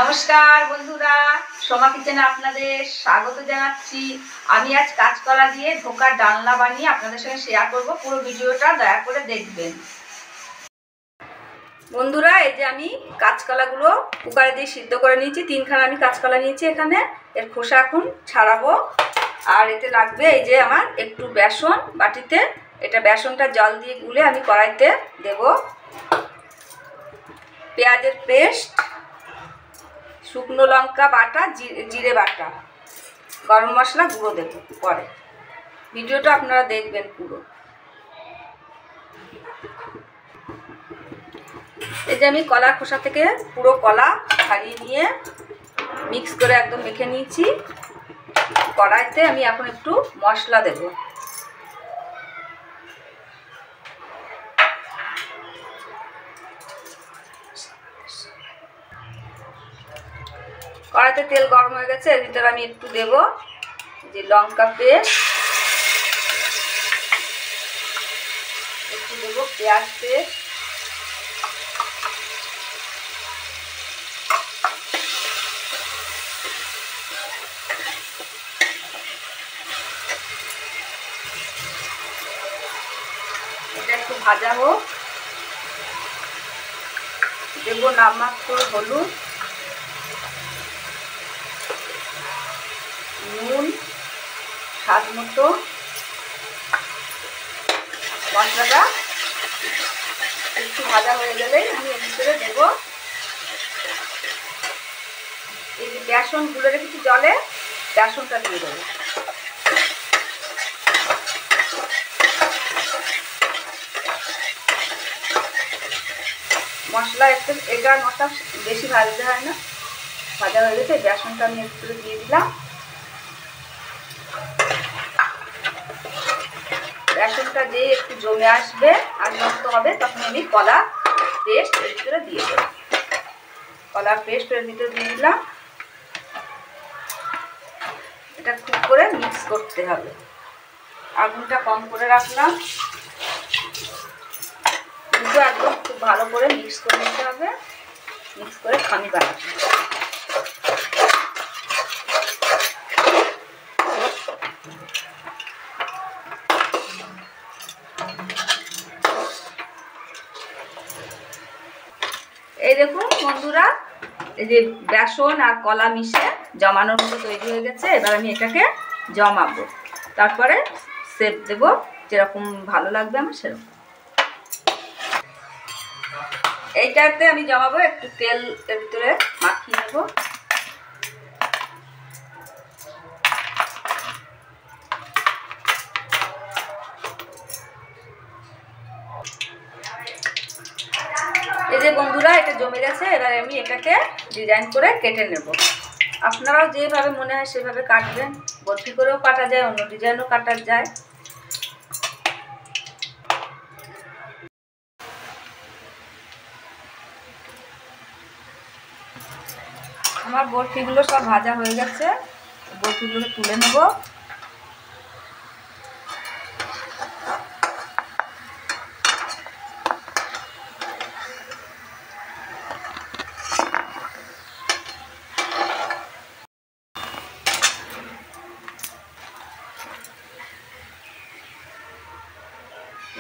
নমস্কার বন্ধুরা, সোমা কিচেনে আপনাদের স্বাগত জানাচ্ছি। আমি আজ কাঁচকলা দিয়ে ধোকার ডালনা বানিয়ে আপনাদের সঙ্গে শেয়ার করব। পুরো ভিডিওটা দয়া করে দেখবেন। বন্ধুরা, এই যে আমি কাঁচকলাগুলো কুকারে দিয়ে সিদ্ধ করে নিয়েছি। তিনখানা আমি কাঁচকলা নিয়েছি। এখানে এর খোসা এখন ছাড়াবো। আর এতে লাগবে এই যে আমার একটু বেসন বাটিতে। এটা বেসনটা জল দিয়ে গুলে আমি কড়াইতে দেব। পেঁয়াজের পেস্ট, শুকনো লঙ্কা বাটা, জিরে বাটা, গরম মশলা গুঁড়ো দেবো পরে। ভিডিওটা আপনারা দেখবেন পুরো। এই যে আমি কলার খোসা থেকে পুরো কলা ছাড়িয়ে নিয়ে মিক্স করে একদম মেখে নিয়েছি। কড়াইতে আমি এখন একটু মশলা দেব। কড়াইতে তেল গরম হয়ে গেছে। এর ভিতরে আমি একটু দেব যে লঙ্কা পেস্ট, একটু দেবো পেঁয়াজ পেস্ট, এটা একটু ভাজা হোক। দেবো নামমাত্র হলুদ, নুন স্বাদ মতো। মশলাটা একটু ভাজা হয়ে গেলেই আমি এর ভিতরে দেবো এই যে বেসন গুলে রেখেছি জলে, বেসনটা দিয়ে দেবো। মশলা একটু মশলা বেশি ভাজতে হয় না, ভাজা হয়ে গেছে। বেসনটা আমি এর ভিতরে দিয়ে দিলাম। বেসনটা দিয়ে একটু জমে আসবে আর নষ্ট হবে, তখন আমি কলা পেস্ট এর ভিতরে দিয়ে দেবো। কলার পেস্ট এর ভিতরে দিয়ে দিলাম। এটা খুব করে মিক্স করতে হবে। আগুনটা কম করে রাখলাম। দুটো একদম খুব ভালো করে মিক্স করে নিতে হবে। মিক্স করে খানি বানাতে হবে। এই দেখুন বন্ধুরা, এই যে বেসন আর কলা মিশে জমানোর মতো তৈরি হয়ে গেছে। এবার আমি এটাকে জমাবো, তারপরে শেপ দেব যেরকম ভালো লাগবে আমার সেরকম। এইটাতে আমি জমাবো। একটু তেল এর ভিতরে মাখিয়ে নেব। এই যে বন্ধুরা, এটা জমে গেছে। এবার আমি এটাকে ডিজাইন করে কেটে নেব। আপনারাও যেভাবে মনে হয় সেভাবে কাটবেন। বরফি করেও কাটা যায়, অন্য ডিজাইনও কাটা যায়। আমার বরফিগুলো সব ভাজা হয়ে গেছে। বরফিগুলো তুলে নেব।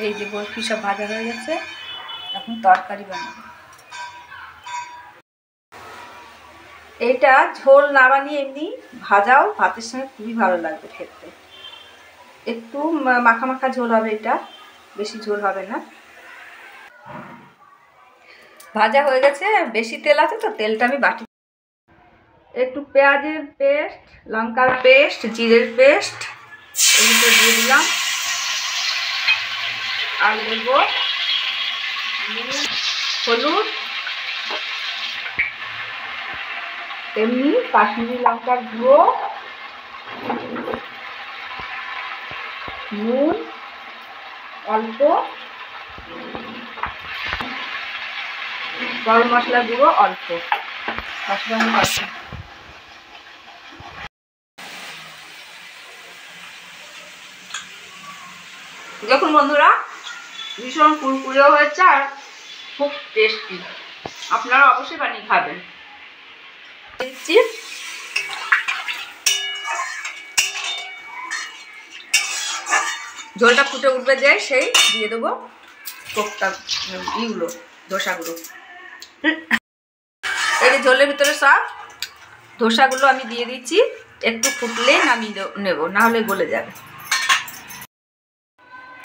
এই যে বরফি সব ভাজা হয়ে গেছে। এখন তরকারি বানাবো। এইটা ঝোল না বানিয়ে এমনি ভাজাও ভাতের সঙ্গে খুবই ভালো লাগবে খেতে। একটু মাখা মাখা ঝোল হবে, এটা বেশি ঝোল হবে না। ভাজা হয়ে গেছে। বেশি তেল আছে তো তেলটা আমি বাটি। একটু পেঁয়াজের পেস্ট, লঙ্কার পেস্ট, জিরের পেস্ট এর ভিতরে দিয়ে দিলাম। আর দেব হলুদ, এমনি কাশ্মীরি লঙ্কার গুঁড়ো, নুন অল্প, গরম মশলা গুঁড়ো অল্প। মশলা অল্প। দেখুন বন্ধুরা, ভীষণ কুরকুরে হয়েছে আর খুব টেস্টি। আপনারা অবশ্যই বানিয়ে খাবেন। ঝোলটা ফুটে উঠবে যায় সেই দিয়ে দেবো কোপ্তা ইগুলো ধোসাগুলো। এই যে ঝোলের ভিতরে সব ধোসাগুলো আমি দিয়ে দিচ্ছি, একটু ফুটলেই নামিয়ে নেব, না হলে গলে যাবে।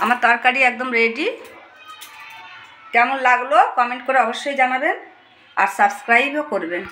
আমার তরকারি একদম রেডি। কেমন লাগলো কমেন্ট করে অবশ্যই জানাবেন আর সাবস্ক্রাইবও করবেন।